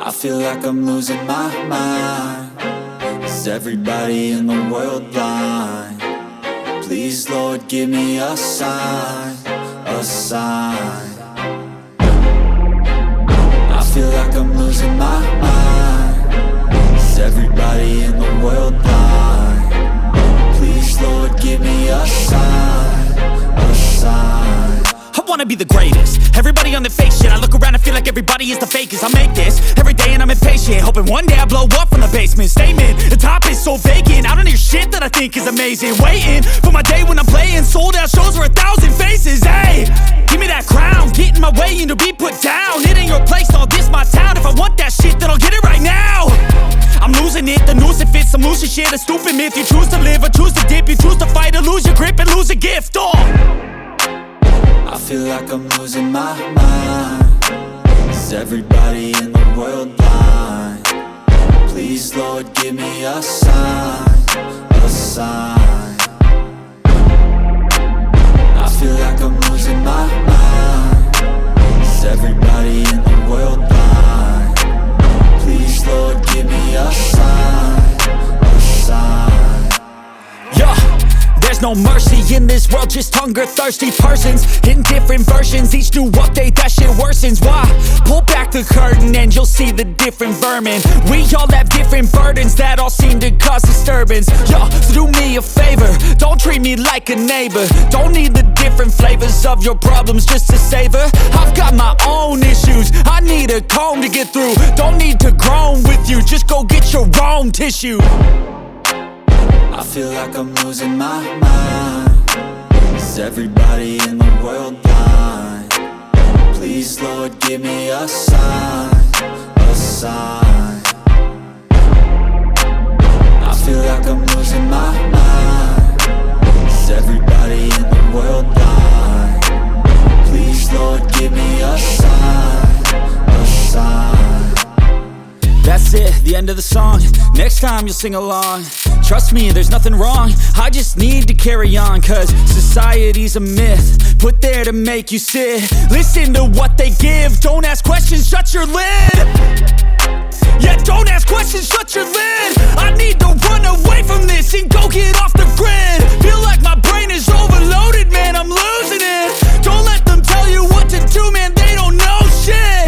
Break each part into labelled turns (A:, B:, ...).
A: I feel like I'm losing my mind. Is everybody in the world blind? Please, Lord, give me a sign, a sign. I feel like I'm losing my mind. Is everybody in the world blind? Please, Lord, give me a sign, a sign.
B: I wanna be the greatest. Everybody on the fake shit. I look around and feel like everybody is the fakest. I make this every day and I'm impatient, hoping one day I blow up from the basement. Statement, the top is so vacant. I don't hear shit that I think is amazing. Waiting for my day when I'm playing sold out shows for 1,000 faces. Hey, give me that crown, get in my way and to be put down. It ain't your place, all this my town. If I want that shit, then I'll get it right now. I'm losing it, the noose it fits. I'm losing shit, a stupid myth. You choose to live or choose to dip. You choose to fight or lose your grip and lose a gift.
A: I feel like I'm losing my mind. Is everybody in the world blind? Please, Lord, give me a sign, a sign. I feel like I'm losing my mind. Is everybody in the world blind? Please, Lord, give me a sign, a sign.
B: Yeah. There's no mercy in this world, just hunger-thirsty persons in different versions. Each new update, that shit worsens. Why? Pull back the curtain and you'll see the different vermin. We all have different burdens that all seem to cause disturbance. Yo, so do me a favor, don't treat me like a neighbor. Don't need the different flavors of your problems just to savor. I've got my own issues, I need a comb to get through. Don't need to groan with you, just go get your own tissue.
A: I feel like I'm losing my mind. Is everybody in the world blind? Please, Lord, give me a sign, a sign. I feel like I'm losing my mind. Is everybody in the world blind? Please, Lord, give me a sign, a sign.
B: That's it, the end of the song. Next time you'll sing along. Trust me, there's nothing wrong. I just need to carry on, cause society's a myth put there to make you sit. Listen to what they give. Don't ask questions, shut your lid. Yeah, don't ask questions, shut your lid. I need to run away from this and go get off the grid. Feel like my brain is overloaded, man, I'm losing it. Don't let them tell you what to do, man, they don't know shit.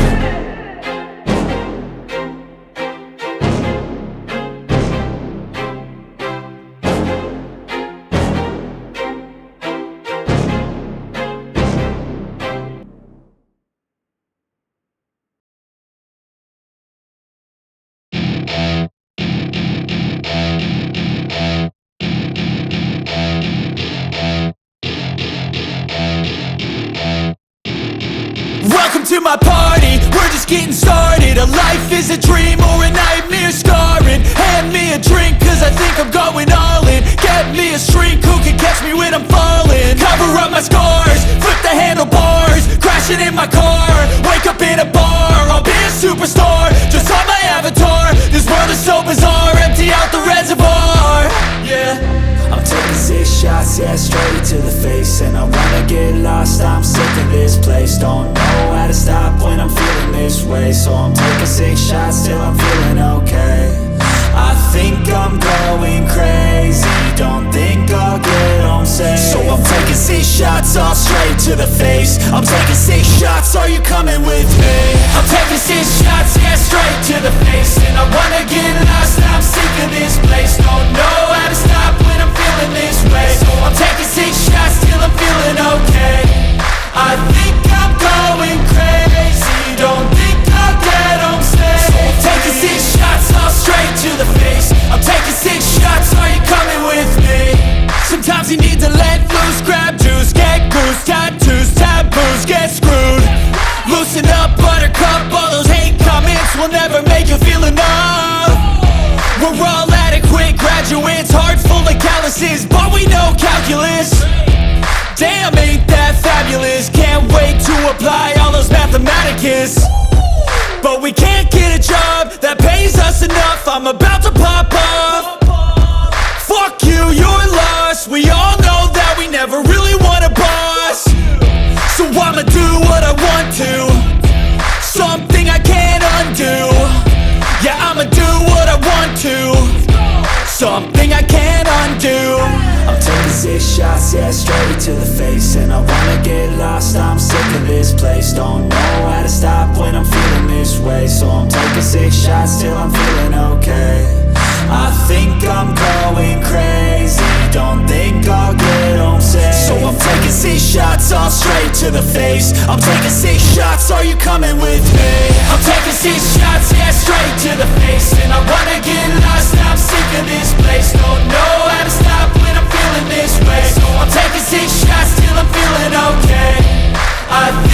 B: Welcome to my party, we're just getting started. A life is a dream or a nightmare scarring. Hand me a drink cause I think I'm going all in. Get me a shrink who can catch me when I'm falling. Cover up my scars, flip the handlebars. Crashing in my car, wake up in a bar. I'll be a superstar, just on my avatar. This world is so bizarre, empty out the reservoir. Yeah,
A: I'm taking 6 shots, yeah, straight to the face. And I wanna get lost, I'm sick of this place. Don't know how to stop when I'm feeling this way. So I'm taking 6 shots till I'm feeling okay. I think I'm going crazy, don't think I'll get home safe. So I'm taking 6 shots, all straight to the face. I'm taking 6 shots, are you coming with me? I'm taking 6 shots, yeah, straight to the face. And I wanna get lost, I'm sick of this place. Don't know how to stop when I'm feeling this way. So I'm taking 6 shots till I'm feeling okay. I think I'm going crazy, don't think I'll get home safe. So I'm taking 6 shots, all straight to the face. I'm taking 6 shots, are you coming with me? Sometimes you need to let loose, grab juice, get goose, tattoos, taboos, get screwed. Loosen up, buttercup, all those hate comments will never make you feel enough. We're all adequate graduates, heart full of calluses, but we know calculus. Damn, ain't that fabulous? Can't wait to apply all those mathematicus. But we can't get a job that pays us enough. I'm about to pop off. Fuck you, you're lost. We all know that we never really want a boss. So I'ma do what I want to, something I can't undo.
B: something I can't undo.
A: I'm taking 6 shots, yeah, straight to the face. And I wanna get lost, I'm sick of this place. Don't know how to stop when I'm feeling this way. So I'm taking 6 shots till I'm feeling okay. I think I'm going crazy, don't think I'll get home safe. So I'm taking 6 shots, all straight to the face. I'm taking 6 shots, are you coming with me? I'm taking 6 shots, yeah, straight to the face. And I wanna get lost, I'm sick of this place. Don't know how to stop when I'm feeling this way. So I'm taking 6 shots till I'm feeling okay. I